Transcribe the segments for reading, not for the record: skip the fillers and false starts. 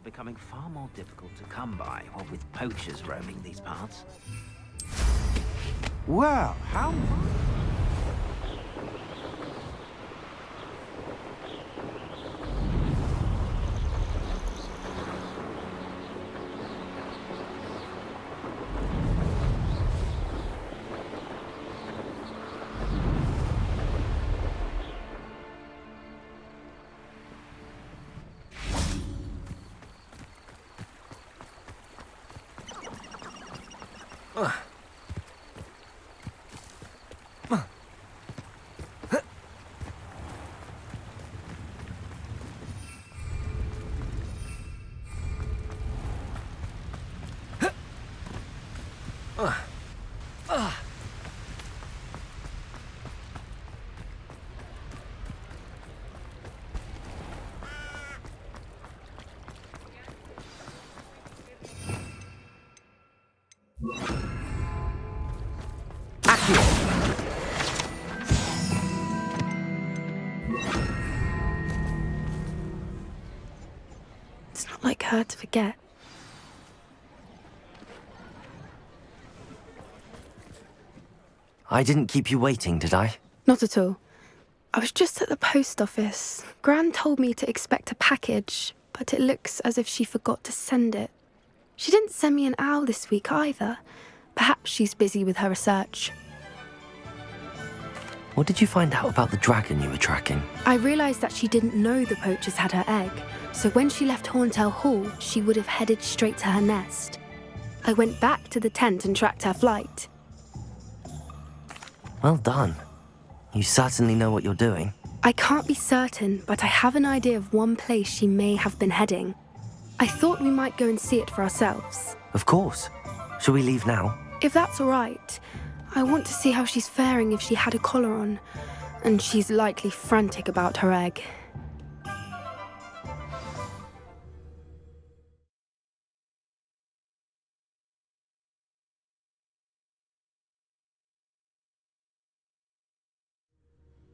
becoming far more difficult to come by, what with poachers roaming these parts. Well, how... It's not like her to forget. I didn't keep you waiting, did I? Not at all. I was just at the post office. Gran told me to expect a package, but it looks as if she forgot to send it. She didn't send me an owl this week either. Perhaps she's busy with her research. What did you find out about the dragon you were tracking? I realised that she didn't know the poachers had her egg, so when she left Horntail Hall, she would have headed straight to her nest. I went back to the tent and tracked her flight. Well done. You certainly know what you're doing. I can't be certain, but I have an idea of one place she may have been heading. I thought we might go and see it for ourselves. Of course. Shall we leave now? If that's all right, I want to see how she's faring if she had a collar on, and she's likely frantic about her egg.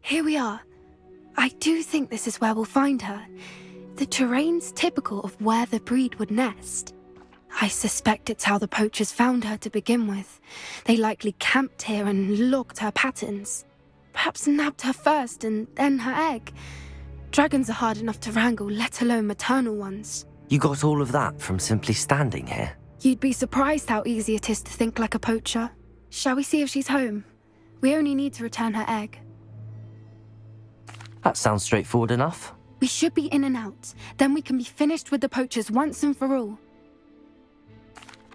Here we are. I do think this is where we'll find her. The terrain's typical of where the breed would nest. I suspect it's how the poachers found her to begin with. They likely camped here and logged her patterns. Perhaps nabbed her first and then her egg. Dragons are hard enough to wrangle, let alone maternal ones. You got all of that from simply standing here? You'd be surprised how easy it is to think like a poacher. Shall we see if she's home? We only need to return her egg. That sounds straightforward enough. We should be in and out. Then we can be finished with the poachers once and for all.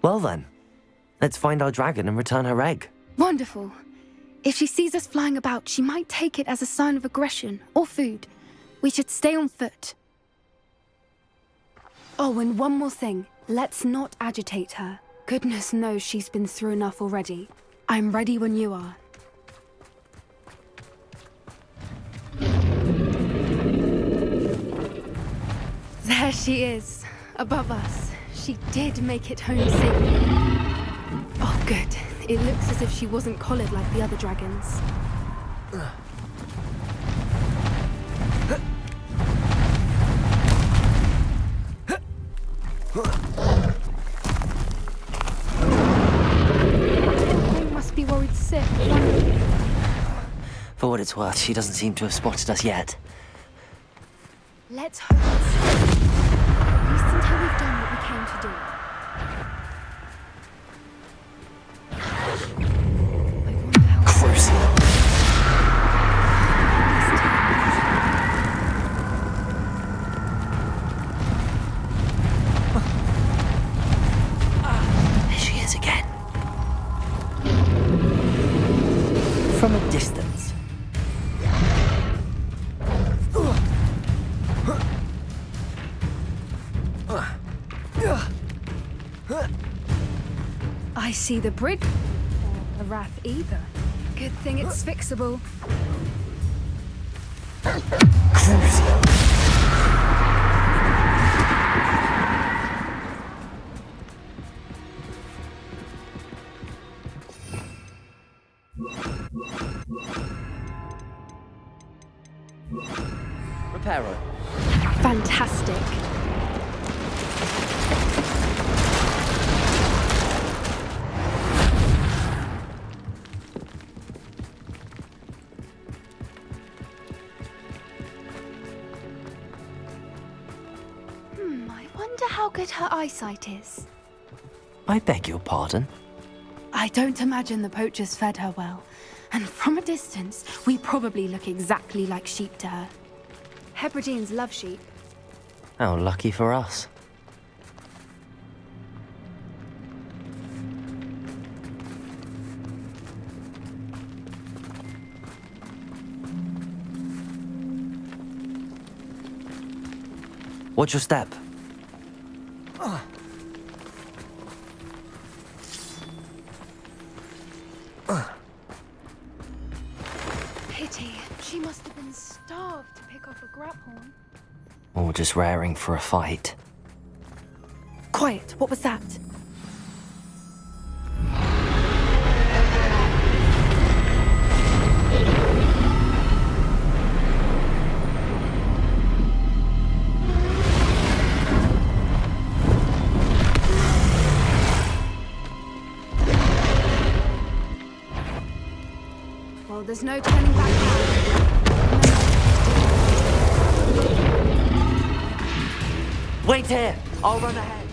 Well then, let's find our dragon and return her egg. Wonderful. If she sees us flying about, she might take it as a sign of aggression or food. We should stay on foot. Oh, and one more thing. Let's not agitate her. Goodness knows she's been through enough already. I'm ready when you are. There she is, above us. She did make it home safely. Oh, good. It looks as if she wasn't collared like the other dragons. They must be worried sick. For what it's worth, she doesn't seem to have spotted us yet. Let's hope it's at least until we've done what we came to do. I wonder how... Crucial. There she is again. From a distance. I see the bridge. Or a wrath either. Good thing it's fixable. Crucial. Reparo. Fantastic. how good her eyesight is? I beg your pardon? I don't imagine the poachers fed her well. And from a distance, we probably look exactly like sheep to her. Hebrideans love sheep. How lucky for us. Watch your step. Pity. She must have been starved to pick off a grapehorn. Or just raring for a fight. Quiet. What was that? Well, there's no turning back now. Wait here! I'll run ahead.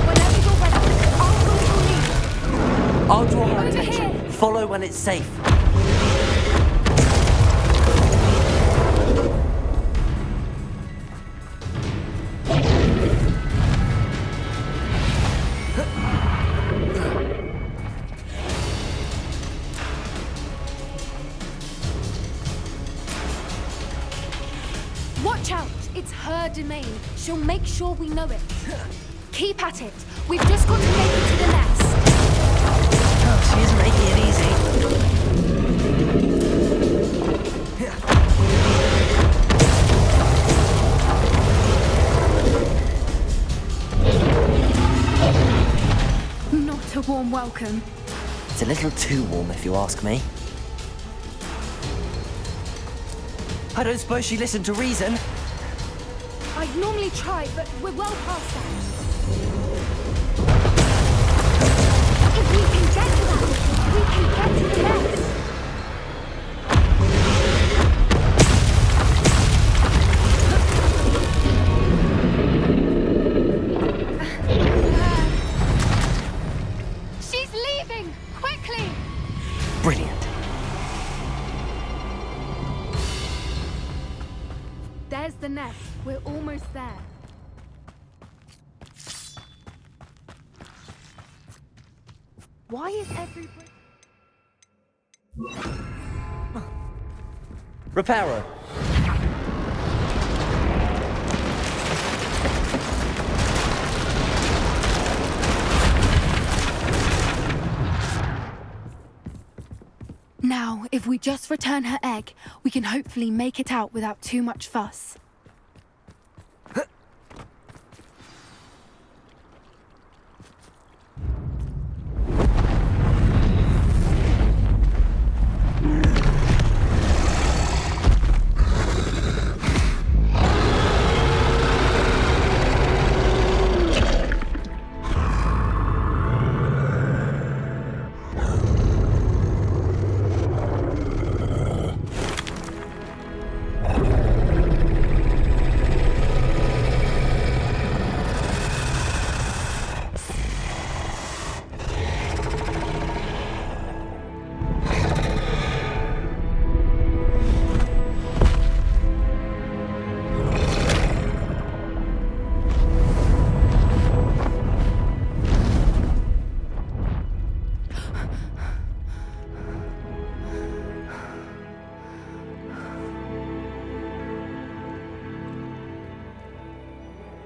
Whenever you're ready, I'll follow your lead. I'll draw her Over attention. here. Follow when it's safe. Watch out! It's her domain. She'll make sure we know it. Keep at it. We've just got to make it to the nest. Oh, she isn't making it easy. Not a warm welcome. It's a little too warm, if you ask me. I don't suppose she listened to reason. I'd normally try, but we're well past that. If we can get to that, we can get to the nest. She's leaving! Quickly! Brilliant. There's the nest. We're almost there. Why is everybody... Reparo. Now, if we just return her egg, we can hopefully make it out without too much fuss.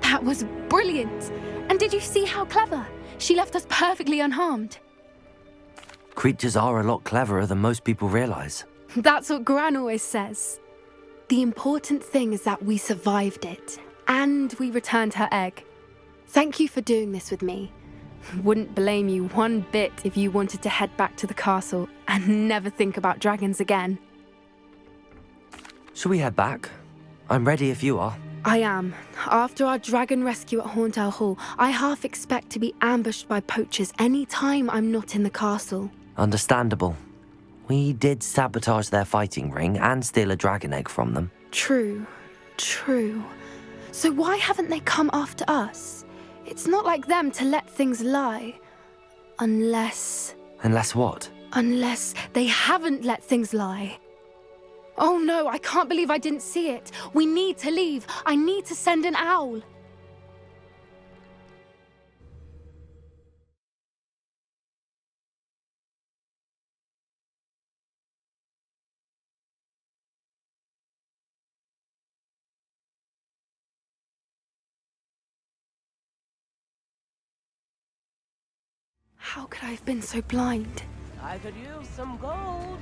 That was brilliant! And did you see how clever? She left us perfectly unharmed. Creatures are a lot cleverer than most people realize. That's what Gran always says. The important thing is that we survived it, and we returned her egg. Thank you for doing this with me. Wouldn't blame you one bit if you wanted to head back to the castle and never think about dragons again. Shall we head back? I'm ready if you are. I am. After our dragon rescue at Horntail Hall, I half expect to be ambushed by poachers any time I'm not in the castle. Understandable. We did sabotage their fighting ring and steal a dragon egg from them. True. So why haven't they come after us? It's not like them to let things lie. Unless what? Unless they haven't let things lie. Oh no, I can't believe I didn't see it. We need to leave. I need to send an owl. How could I have been so blind? I could use some gold.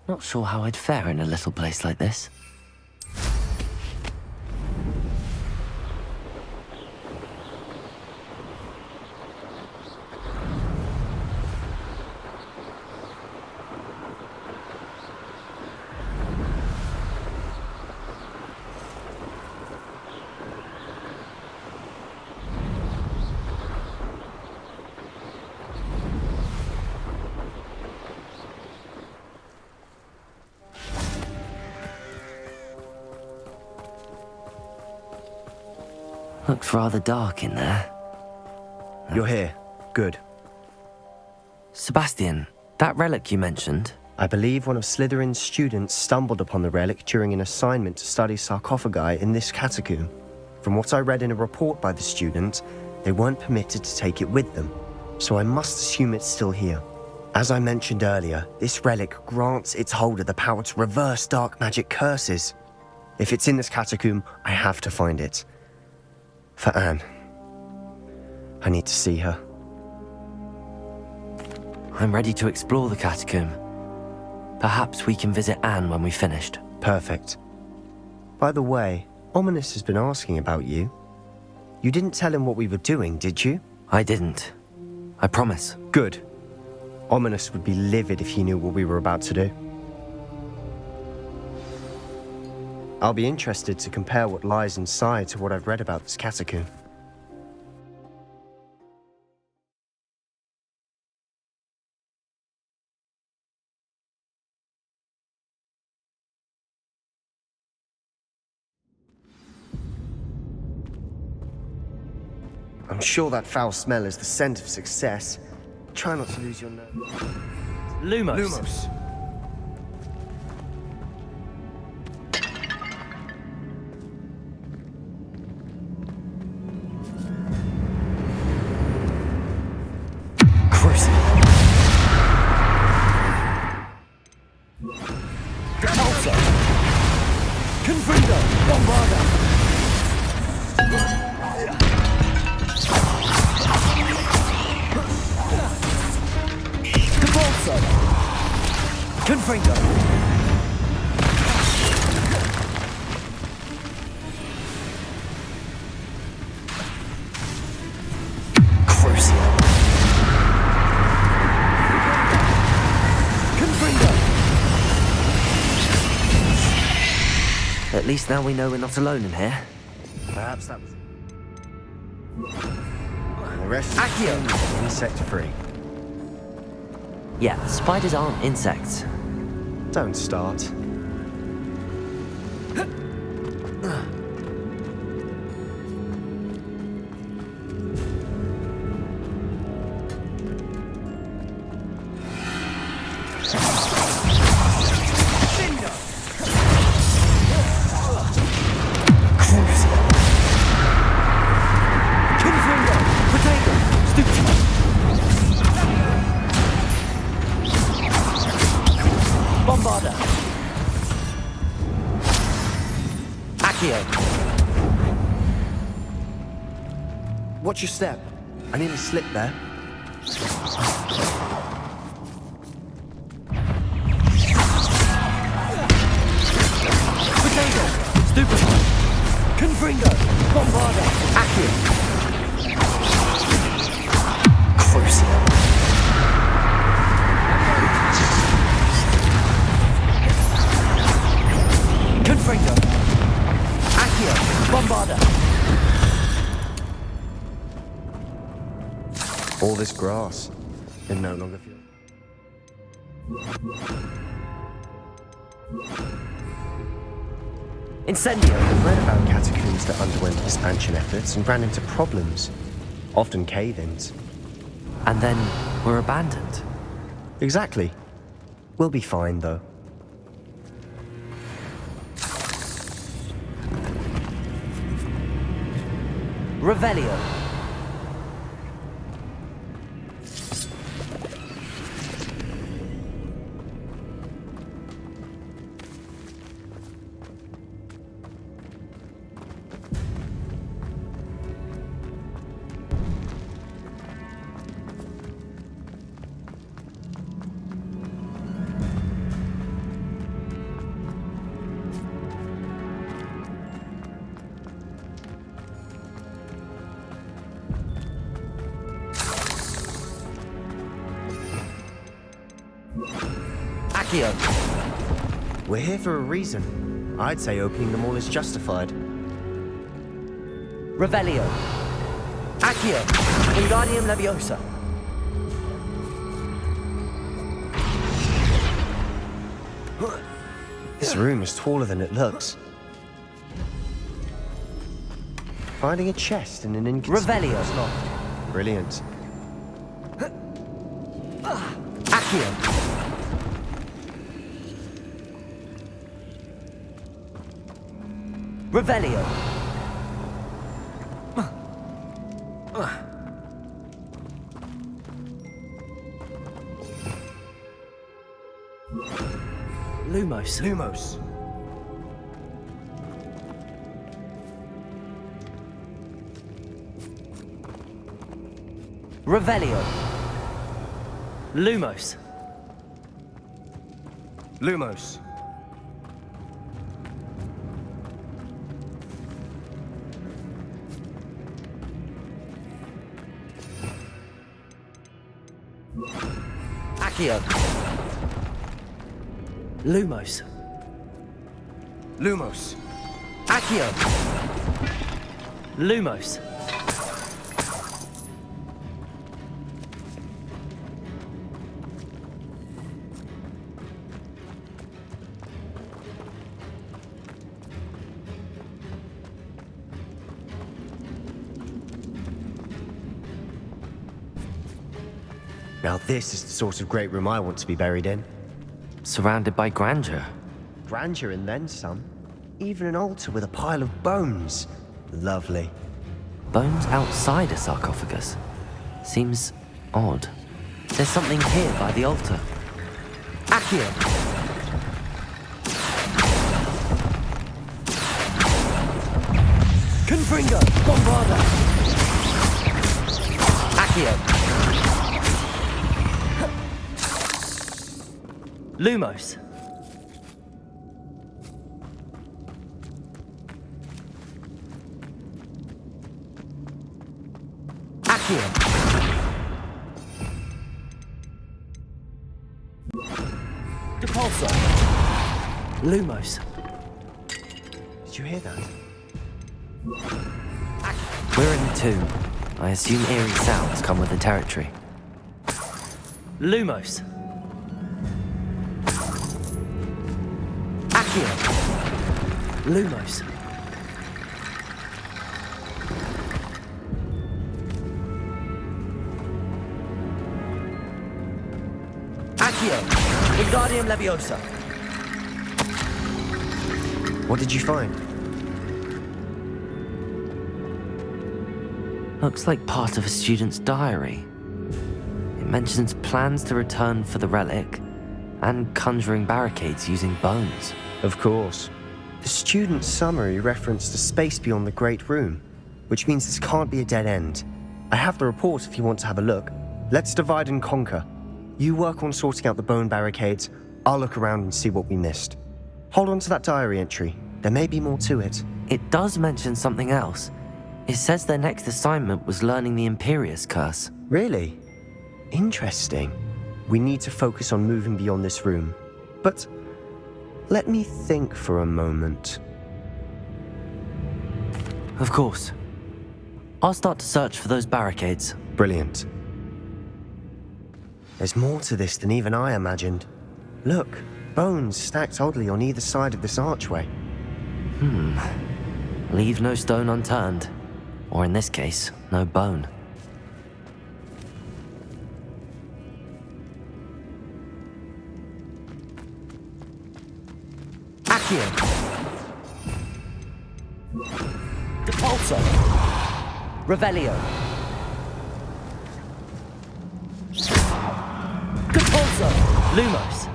Not sure how I'd fare in a little place like this. Looks rather dark in there. You're here. Good. Sebastian, that relic you mentioned, I believe one of Slytherin's students stumbled upon the relic during an assignment to study sarcophagi in this catacomb. From what I read in a report by the student, they weren't permitted to take it with them, so I must assume it's still here. As I mentioned earlier, this relic grants its holder the power to reverse dark magic curses. If it's in this catacomb, I have to find it. For Anne. I need to see her. I'm ready to explore the catacomb. Perhaps we can visit Anne when we've finished. Perfect. By the way, Ominous has been asking about you. You didn't tell him what we were doing, did you? I didn't. I promise. Good. Ominous would be livid if he knew what we were about to do. I'll be interested to compare what lies inside to what I've read about this catacomb. I'm sure that foul smell is the scent of success. Try not to lose your nerve. Lumos. At least now we know we're not alone in here. Perhaps that was it. And the rest is insect-free. Yeah, spiders aren't insects. Don't start. Bombarda! Accio! Watch your step. I nearly slipped there. Potato! Stupefy! Confringo! Bombarda! Accio! Crucio! Confringo! Accio! Bombarda! All this grass. It no longer feels. Incendio! I've read about catacombs that underwent expansion efforts and ran into problems, often cave-ins. And then were abandoned. Exactly. We'll be fine, though. Revelio. Accio. We're here for a reason. I'd say opening them all is justified. Revelio. Accio. Wingardium Leviosa. This room is taller than it looks. Finding a chest in an inconspicuous Revelio. loft. Brilliant. Accio. Revelio. Lumos. Lumos. Revelio. Lumos. Lumos. Accio. Lumos. Lumos. Accio. Lumos. Now this is the sort of great room I want to be buried in. Surrounded by grandeur. Grandeur and then some. Even an altar with a pile of bones. Lovely. Bones outside a sarcophagus. Seems odd. There's something here by the altar. Accio. Confringo. Bombarda. Accio. Lumos. Accio. Depulso. Lumos. Did you hear that? We're in the tomb. I assume eerie sounds come with the territory. Lumos. Accio. Lumos. Accio. Wingardium Leviosa. What did you find? Looks like part of a student's diary. It mentions plans to return for the relic and conjuring barricades using bones. Of course. The student's summary referenced a space beyond the Great Room, which means this can't be a dead end. I have the report if you want to have a look. Let's divide and conquer. You work on sorting out the bone barricades. I'll look around and see what we missed. Hold on to that diary entry. There may be more to it. It does mention something else. It says their next assignment was learning the Imperius Curse. Really? Interesting. We need to focus on moving beyond this room. But let me think for a moment. Of course. I'll start to search for those barricades. Brilliant. There's more to this than even I imagined. Look, bones stacked oddly on either side of this archway. Leave no stone unturned. Or in this case, no bone. Accio! Depulso! Revelio! Depulso! Lumos!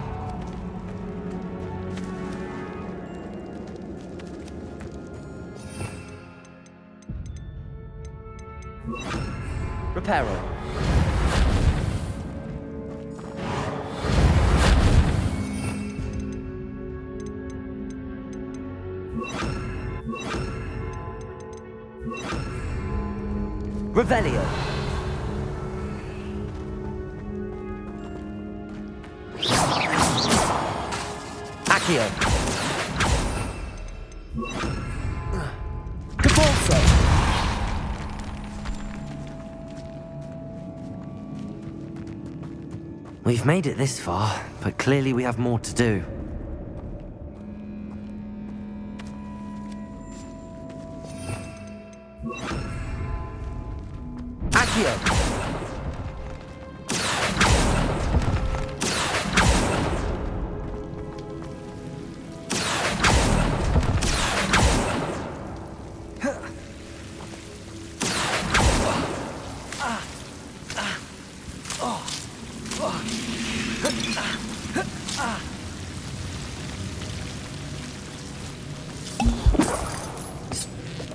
Reparo. Revelio. Accio. Depulso. We've made it this far, but clearly we have more to do. Accio!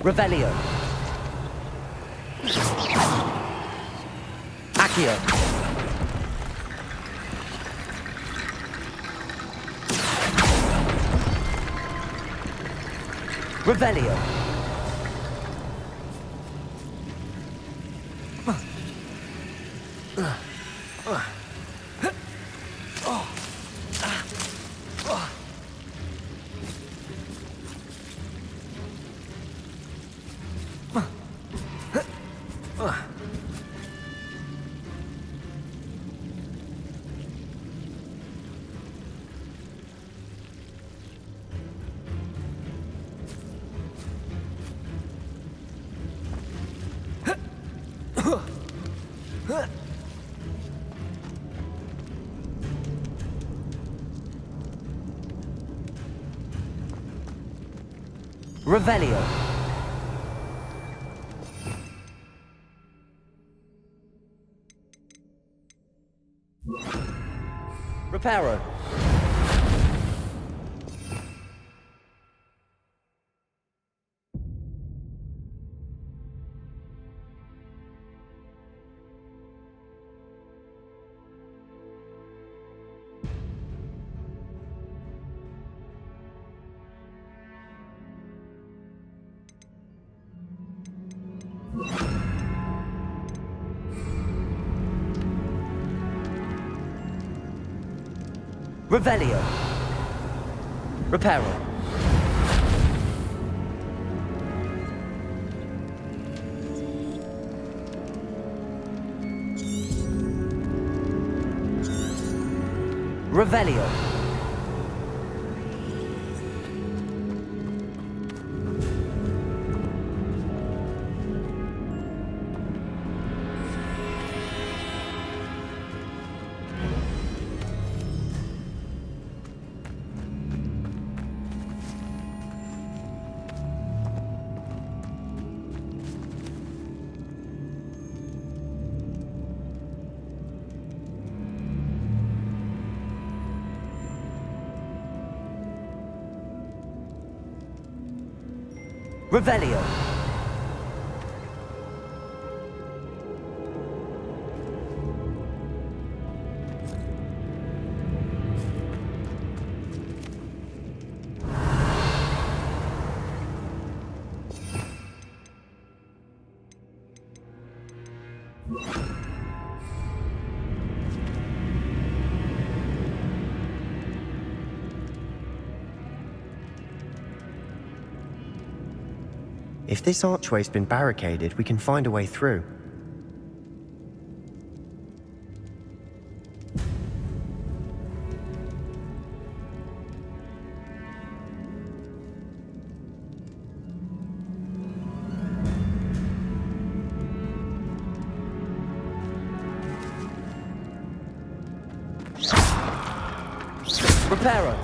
Revelio. Accio. Revelio. Revelio. Reparo. Revelio. Reparo. Revelio. Revelio. If this archway's been barricaded, we can find a way through. Reparo.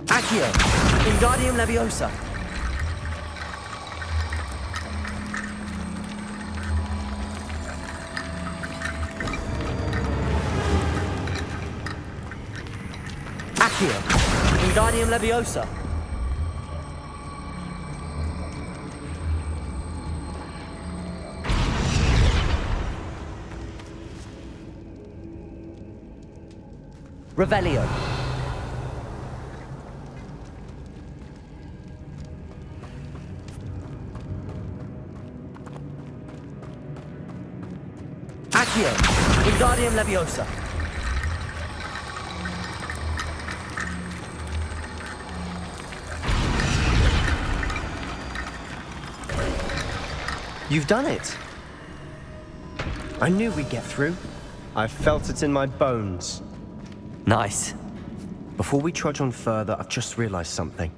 Accio. Wingardium Leviosa. Accio. Wingardium Leviosa. Revelio. Accio. Wingardium Leviosa. You've done it! I knew we'd get through. I felt it in my bones. Nice. Before we trudge on further, I've just realized something.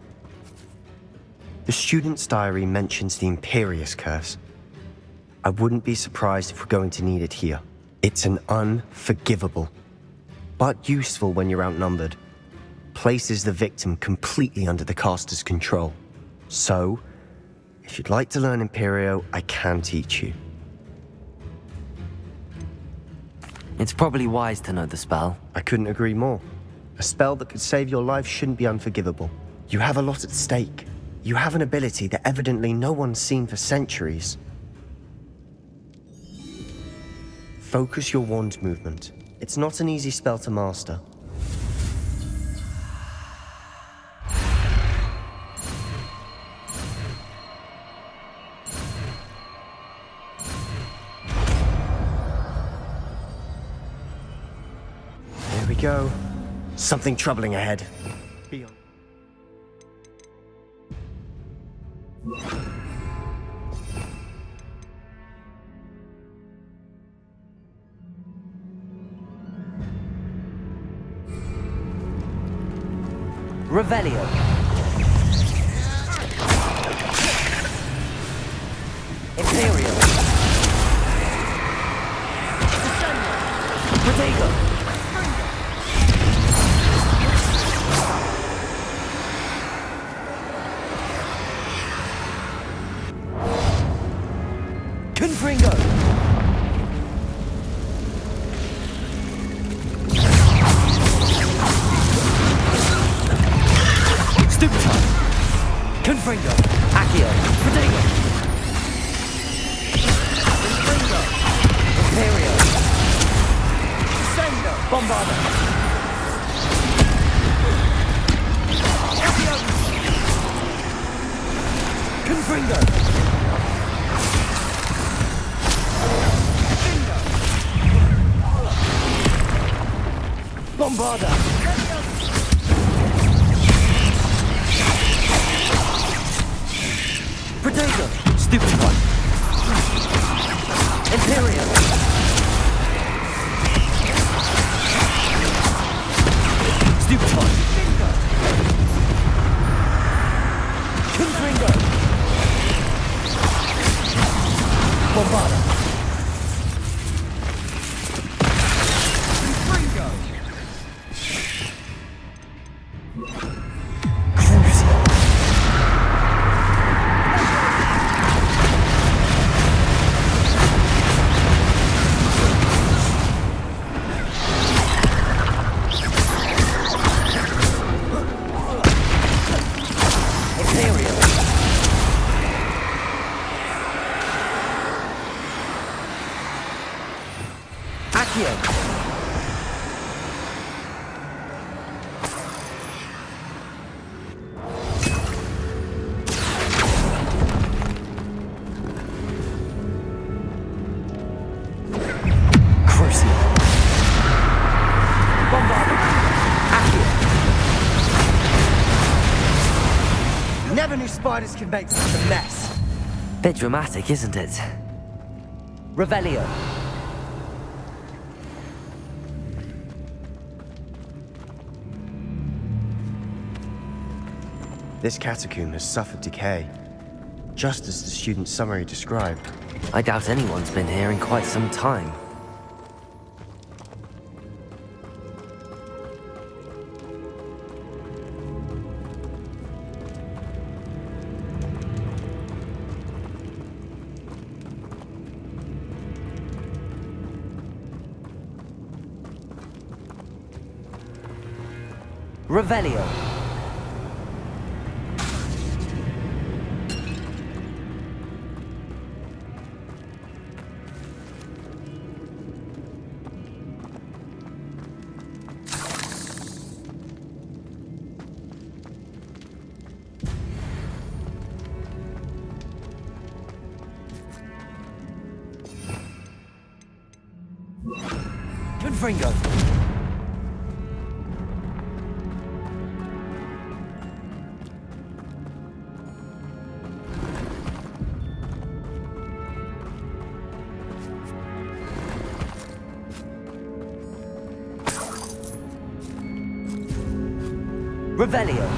The student's diary mentions the Imperius Curse. I wouldn't be surprised if we're going to need it here. It's an unforgivable, but useful when you're outnumbered. Places the victim completely under the caster's control. So, if you'd like to learn Imperio, I can teach you. It's probably wise to know the spell. I couldn't agree more. A spell that could save your life shouldn't be unforgivable. You have a lot at stake. You have an ability that evidently no one's seen for centuries. Focus your wand movement. It's not an easy spell to master. There we go. Something troubling ahead. Beyond. Revelio. Imperial. Protego. Confringo. Stupefy. Confringo. Accio. Protego. Confringo. Imperio. Sendo. Bombarda. Accio. Confringo. Bombarda! Protego! Stupid one! Imperial! Stupid one! Accio! Never knew spiders could make such a mess. Bit dramatic, isn't it? Revelio. This catacomb has suffered decay, just as the student's summary described. I doubt anyone's been here in quite some time. Revelio. Confringo. Revelio.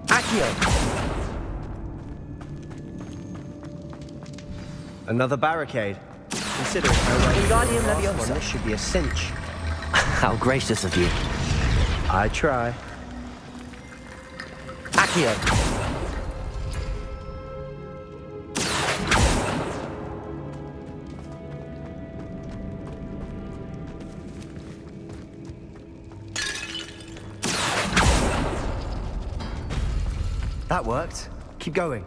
Accio. Another barricade. Considering how well you Wingardium last Leviosa. one, this should be a cinch. How gracious of you. I try. Accio. That worked. Keep going.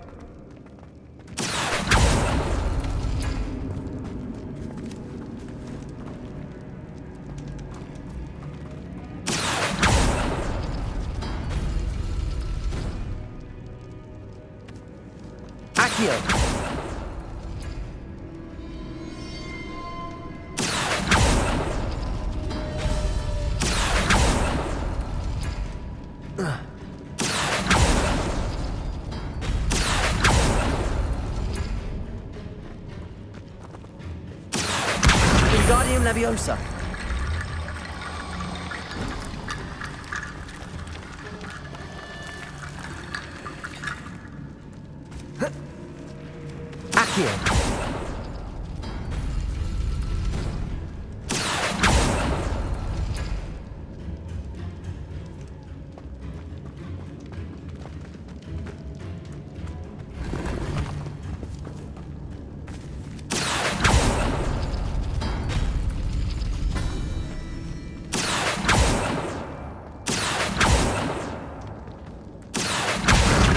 Accio. Wingardium Leviosa. Accio.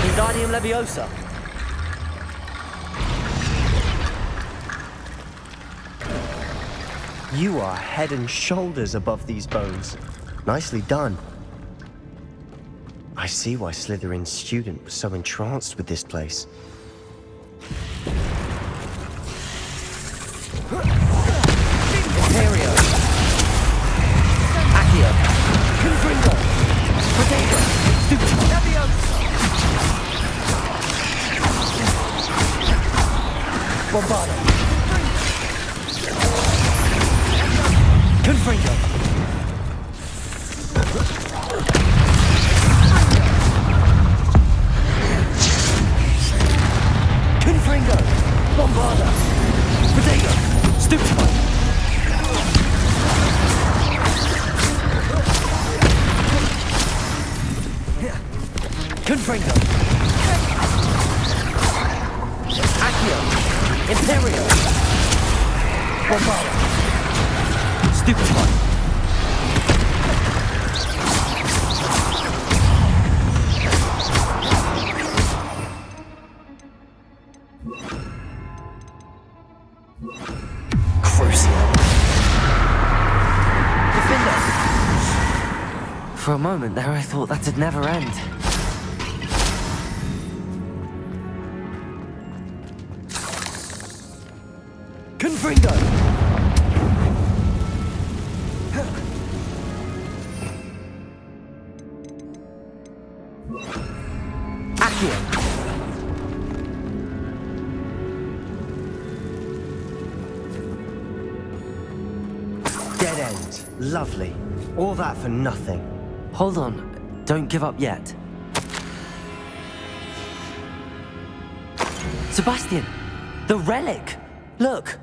Wingardium Leviosa. You are head and shoulders above these bones. Nicely done. I see why Slytherin's student was so entranced with this place. Ontario. Accio. Confringo. Potato. Leviosa. Bombardo. Confringo. Confringo. Bombarda. Potato. Stupefy. Confringo. Accio! Imperio! Bombard! Stupefy! Crucial! Defender! For a moment there I thought that'd never end. Confringo! Accio! Dead end. Lovely. All that for nothing. Hold on, don't give up yet. Sebastian! The relic! Look!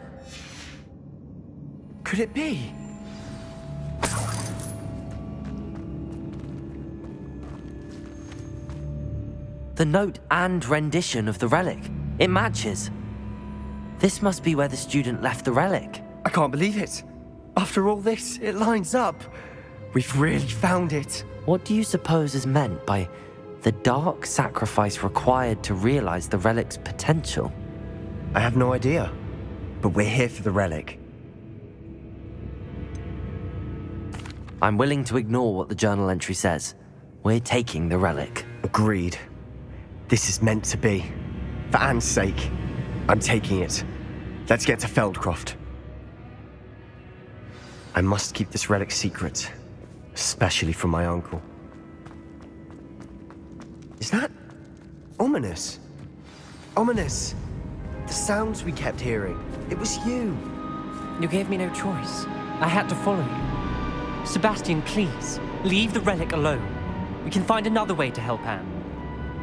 Could it be? The note and rendition of the relic. It matches. This must be where the student left the relic. I can't believe it. After all this, it lines up. We've really found it. What do you suppose is meant by the dark sacrifice required to realize the relic's potential? I have no idea. But we're here for the relic. I'm willing to ignore what the journal entry says. We're taking the relic. Agreed. This is meant to be. For Anne's sake, I'm taking it. Let's get to Feldcroft. I must keep this relic secret, especially from my uncle. Is that ominous? Ominous! The sounds we kept hearing. It was you. You gave me no choice. I had to follow you. Sebastian, please, leave the relic alone. We can find another way to help Anne.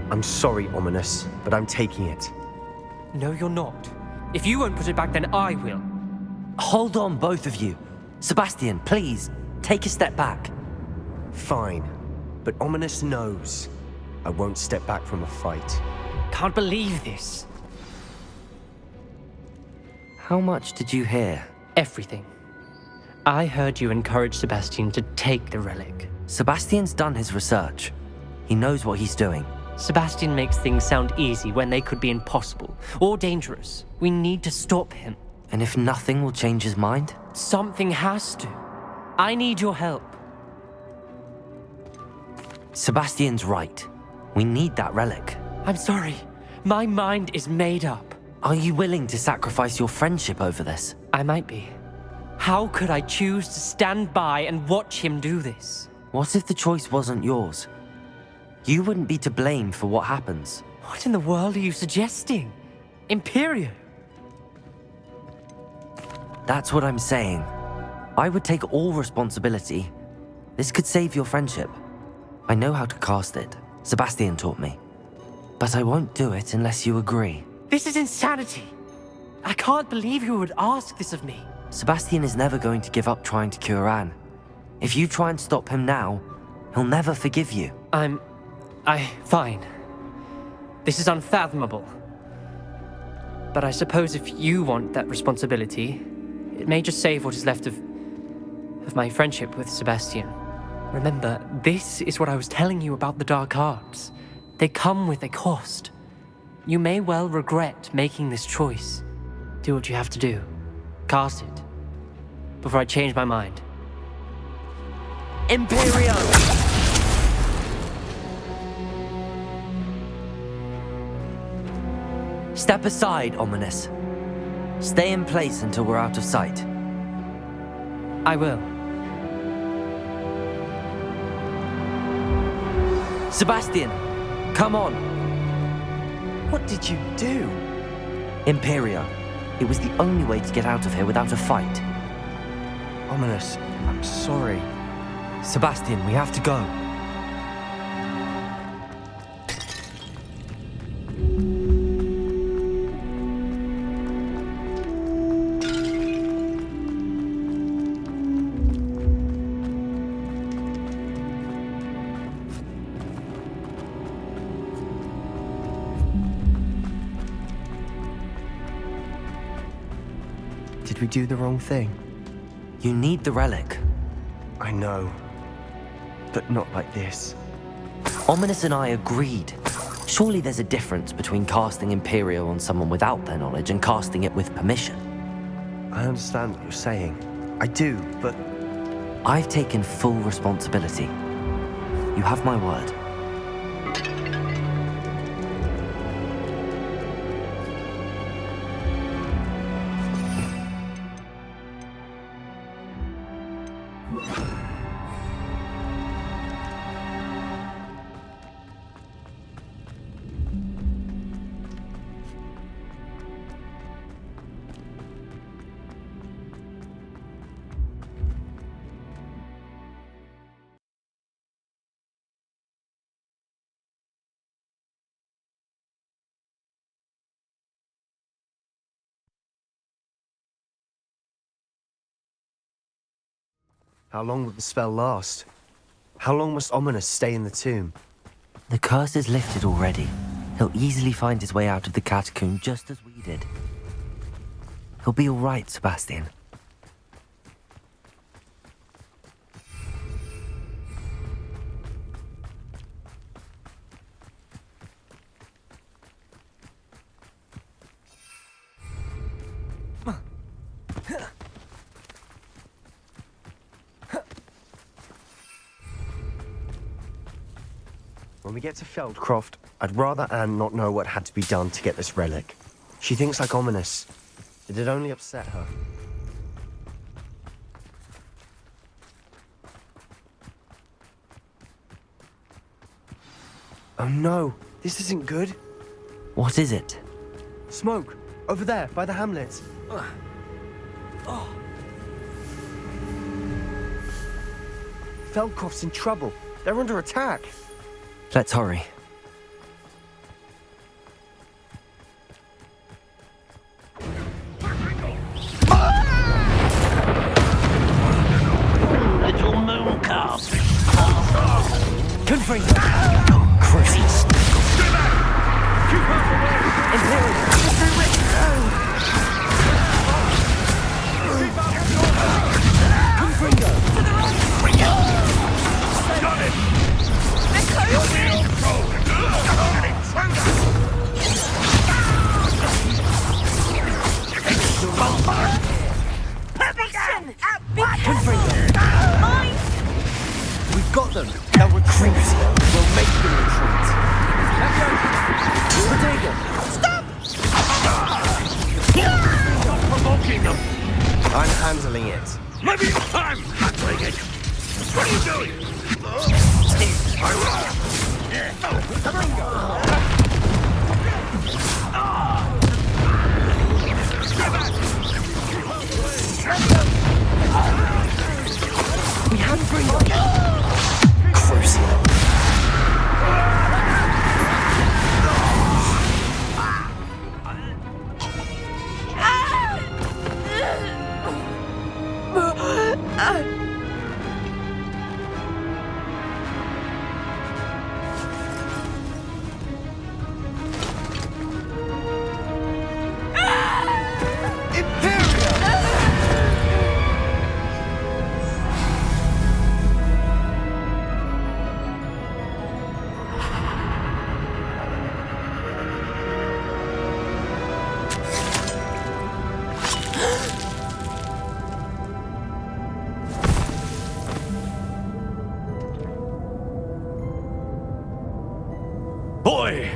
I'm sorry, Ominous, but I'm taking it. No, you're not. If you won't put it back, then I will. Hold on, both of you. Sebastian, please, take a step back. Fine, but Ominous knows I won't step back from a fight. Can't believe this. How much did you hear? Everything. I heard you encourage Sebastian to take the relic. Sebastian's done his research. He knows what he's doing. Sebastian makes things sound easy when they could be impossible or dangerous. We need to stop him. And if nothing will change his mind? Something has to. I need your help. Sebastian's right. We need that relic. I'm sorry. My mind is made up. Are you willing to sacrifice your friendship over this? I might be. How could I choose to stand by and watch him do this? What if the choice wasn't yours? You wouldn't be to blame for what happens. What in the world are you suggesting? Imperio? That's what I'm saying. I would take all responsibility. This could save your friendship. I know how to cast it. Sebastian taught me. But I won't do it unless you agree. This is insanity. I can't believe you would ask this of me. Sebastian is never going to give up trying to cure Anne. If you try and stop him now, he'll never forgive you. Fine. This is unfathomable. But I suppose if you want that responsibility, it may just save what is left of my friendship with Sebastian. Remember, this is what I was telling you about the dark arts. They come with a cost. You may well regret making this choice. Do what you have to do. Cast it. Before I change my mind. Imperio! Step aside, Ominous. Stay in place until we're out of sight. I will. Sebastian, come on. What did you do? Imperio. It was the only way to get out of here without a fight. Ominous, I'm sorry. Sebastian, we have to go. Did we do the wrong thing? You need the relic. I know. But not like this. Ominous and I agreed. Surely there's a difference between casting Imperial on someone without their knowledge and casting it with permission. I understand what you're saying. I do, but I've taken full responsibility. You have my word. how long will the spell last? How long must Ominous stay in the tomb? The curse is lifted already. He'll easily find his way out of the catacomb just as we did. He'll be all right, Sebastian. When we get to Feldcroft, I'd rather Anne not know what had to be done to get this relic. She thinks like Ominous. It'd only upset her. Oh no, this isn't good. What is it? Smoke, over there, by the hamlet. Feldcroft's in trouble. They're under attack. Let's hurry. Little moon calf. Confront him! Crazy snickle. Imperial! We've got them. They'll retreat. We'll make them retreat. Protego! Stop provoking them! I'm handling it. Maybe I'm handling it! What are you doing? We have freedom! Crucial. Boy!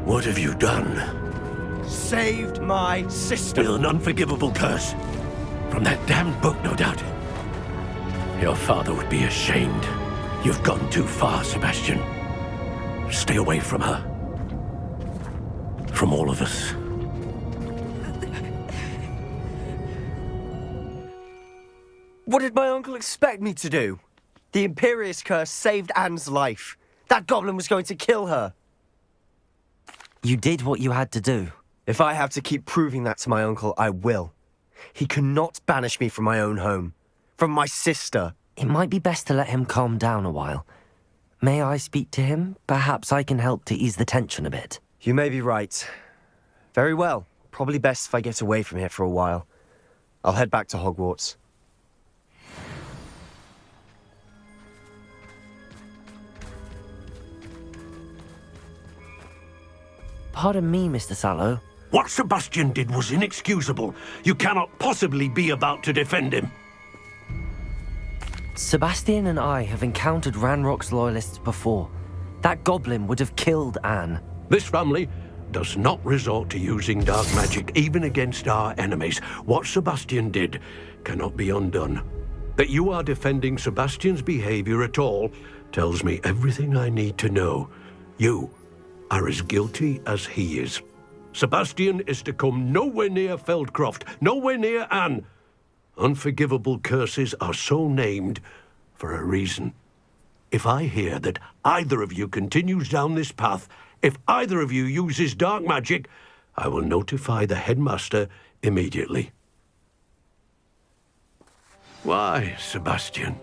What have you done? Saved my sister. With an unforgivable curse. From that damned book, no doubt. Your father would be ashamed. You've gone too far, Sebastian. Stay away from her. From all of us. What did my uncle expect me to do? The Imperious curse saved Anne's life. That goblin was going to kill her. You did what you had to do. If I have to keep proving that to my uncle, I will. He cannot banish me from my own home. From my sister. It might be best to let him calm down a while. May I speak to him? Perhaps I can help to ease the tension a bit. You may be right. Very well. Probably best if I get away from here for a while. I'll head back to Hogwarts. Pardon me, Mr. Sallow. What Sebastian did was inexcusable. You cannot possibly be about to defend him. Sebastian and I have encountered Ranrock's loyalists before. That goblin would have killed Anne. This family does not resort to using dark magic even against our enemies. What Sebastian did cannot be undone. That you are defending Sebastian's behavior at all tells me everything I need to know. You are as guilty as he is. Sebastian is to come nowhere near Feldcroft, nowhere near Anne. Unforgivable curses are so named for a reason. If I hear that either of you continues down this path, if either of you uses dark magic, I will notify the headmaster immediately. Why, Sebastian?